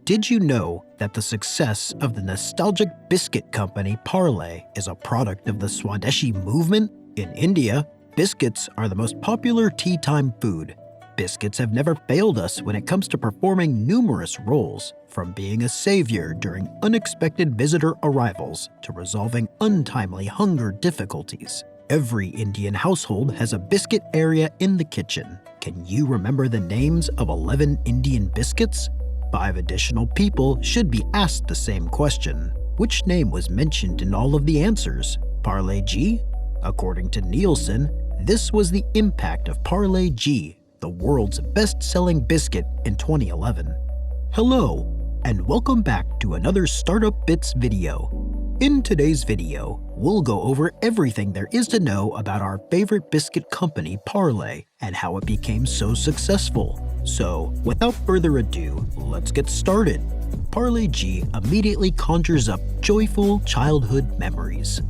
Did you know that the success of the nostalgic biscuit company Parle is a product of the Swadeshi movement? In India, biscuits are the most popular tea time food. Biscuits have never failed us when it comes to performing numerous roles, from being a savior during unexpected visitor arrivals to resolving untimely hunger difficulties. Every Indian household has a biscuit area in the kitchen. Can you remember the names of 11 Indian biscuits? 5 additional people should be asked the same question. Which name was mentioned in all of the answers? Parle-G? According to Nielsen, this was the impact of Parle-G, the world's best-selling biscuit in 2011. Hello, and welcome back to another Startup Bits video. In today's video, we'll go over everything there is to know about our favorite biscuit company, Parle, and how it became so successful. So, without further ado, let's get started. Parle-G immediately conjures up joyful childhood memories.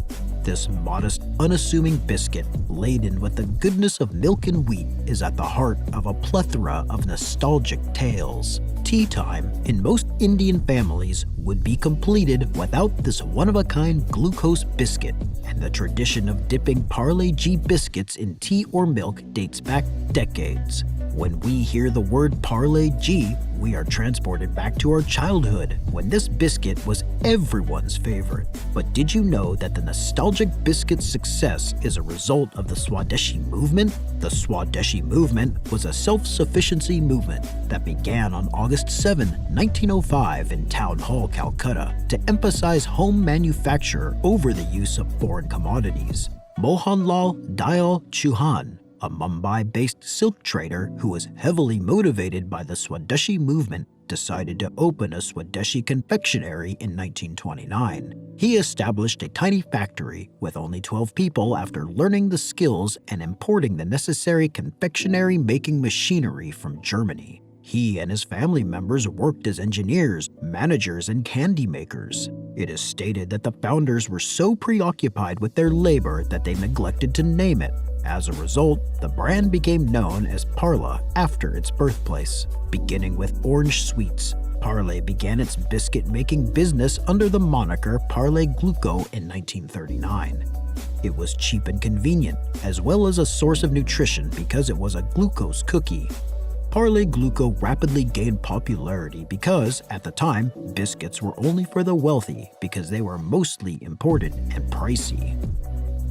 This modest, unassuming biscuit, laden with the goodness of milk and wheat, is at the heart of a plethora of nostalgic tales. Tea time in most Indian families would be completed without this one-of-a-kind glucose biscuit, and the tradition of dipping Parle-G biscuits in tea or milk dates back decades. When we hear the word Parle-G, we are transported back to our childhood when this biscuit was everyone's favorite. But did you know that the nostalgic biscuit's success is a result of the Swadeshi movement? The Swadeshi movement was a self-sufficiency movement that began on August 7, 1905 in Town Hall, Calcutta, to emphasize home manufacture over the use of foreign commodities. Mohanlal Dayal Chauhan, a Mumbai-based silk trader who was heavily motivated by the Swadeshi movement, decided to open a Swadeshi confectionery in 1929. He established a tiny factory with only 12 people after learning the skills and importing the necessary confectionery making machinery from Germany. He and his family members worked as engineers, managers, and candy makers. It is stated that the founders were so preoccupied with their labor that they neglected to name it. As a result, the brand became known as Parle after its birthplace. Beginning with orange sweets, Parle began its biscuit-making business under the moniker Parle Gluco in 1939. It was cheap and convenient, as well as a source of nutrition because it was a glucose cookie. Parle Gluco rapidly gained popularity because, at the time, biscuits were only for the wealthy because they were mostly imported and pricey.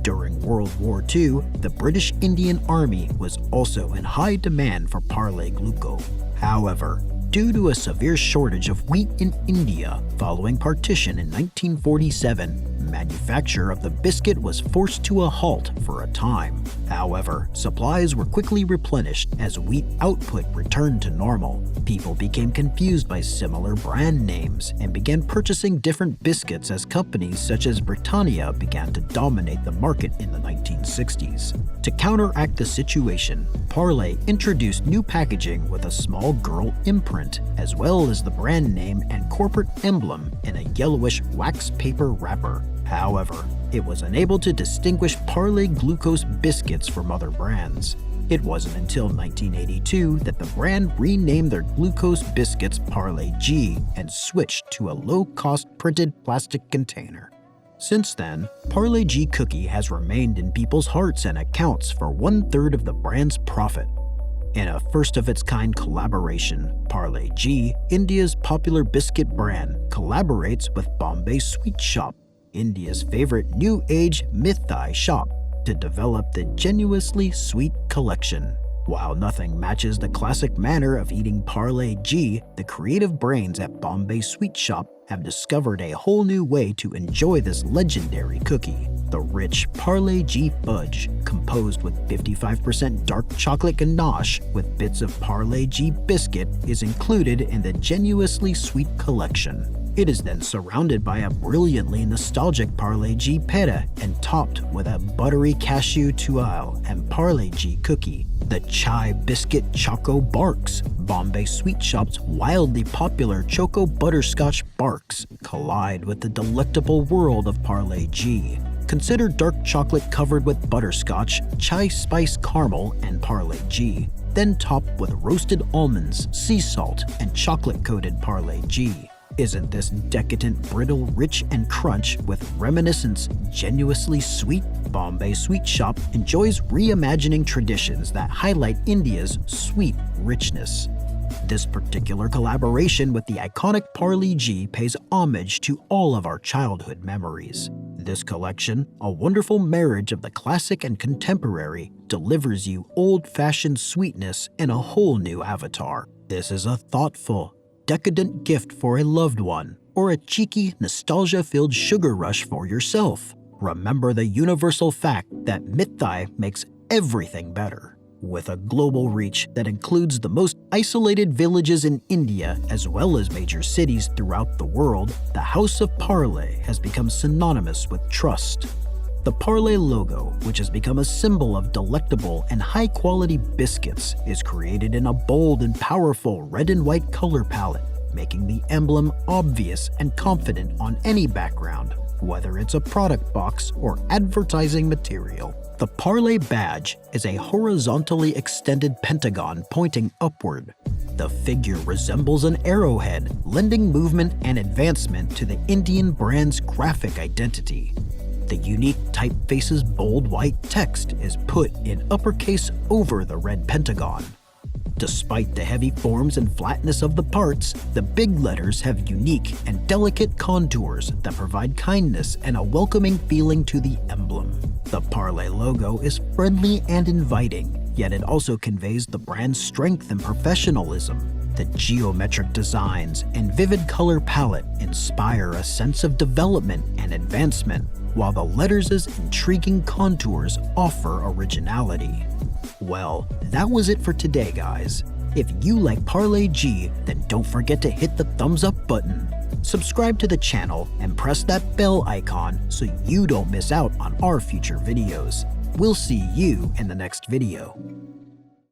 During World War II, the British Indian Army was also in high demand for Parle Gluco. However, due to a severe shortage of wheat in India following partition in 1947, manufacture of the biscuit was forced to a halt for a time. However, supplies were quickly replenished as wheat output returned to normal. People became confused by similar brand names and began purchasing different biscuits as companies such as Britannia began to dominate the market in the 1960s. To counteract the situation, Parle introduced new packaging with a small girl imprint, as well as the brand name and corporate emblem in a yellowish wax paper wrapper. However, it was unable to distinguish Parle Glucose biscuits from other brands. It wasn't until 1982 that the brand renamed their glucose biscuits Parle-G and switched to a low-cost printed plastic container. Since then, Parle-G cookie has remained in people's hearts and accounts for 1/3 of the brand's profit. In a first-of-its-kind collaboration, Parle-G, India's popular biscuit brand, collaborates with Bombay Sweet Shop, India's favorite new age mithai shop, to develop the Genuinely Sweet collection. While nothing matches the classic manner of eating Parle-G, the creative brains at Bombay Sweet Shop have discovered a whole new way to enjoy this legendary cookie. The rich Parle-G fudge, composed with 55% dark chocolate ganache with bits of Parle-G biscuit, is included in the Genuinely Sweet collection. It is then surrounded by a brilliantly nostalgic Parle-G peta and topped with a buttery cashew tuile and Parle-G cookie. The chai biscuit Choco Barks, Bombay Sweet Shop's wildly popular Choco Butterscotch Barks, collide with the delectable world of Parle-G. Consider dark chocolate covered with butterscotch, chai spice caramel, and Parle-G. then topped with roasted almonds, sea salt, and chocolate-coated Parle-G. Isn't this decadent, brittle, rich, and crunch with reminiscence genuinely sweet? Bombay Sweet Shop enjoys reimagining traditions that highlight India's sweet richness. This particular collaboration with the iconic Parle-G pays homage to all of our childhood memories. This collection, a wonderful marriage of the classic and contemporary, delivers you old-fashioned sweetness in a whole new avatar. This is a thoughtful, decadent gift for a loved one, or a cheeky, nostalgia-filled sugar rush for yourself. Remember the universal fact that Mithai makes everything better. With a global reach that includes the most isolated villages in India as well as major cities throughout the world, the House of Parle has become synonymous with trust. The Parle logo, which has become a symbol of delectable and high-quality biscuits, is created in a bold and powerful red and white color palette, making the emblem obvious and confident on any background, whether it's a product box or advertising material. The Parle badge is a horizontally extended pentagon pointing upward. The figure resembles an arrowhead, lending movement and advancement to the Indian brand's graphic identity. The unique typeface's bold white text is put in uppercase over the red pentagon. Despite the heavy forms and flatness of the parts, the big letters have unique and delicate contours that provide kindness and a welcoming feeling to the emblem. The Parle logo is friendly and inviting, yet it also conveys the brand's strength and professionalism. The geometric designs and vivid color palette inspire a sense of development and advancement, while the letters' intriguing contours offer originality. Well, that was it for today, guys. If you like Parle-G, then don't forget to hit the thumbs up button. Subscribe to the channel and press that bell icon so you don't miss out on our future videos. We'll see you in the next video.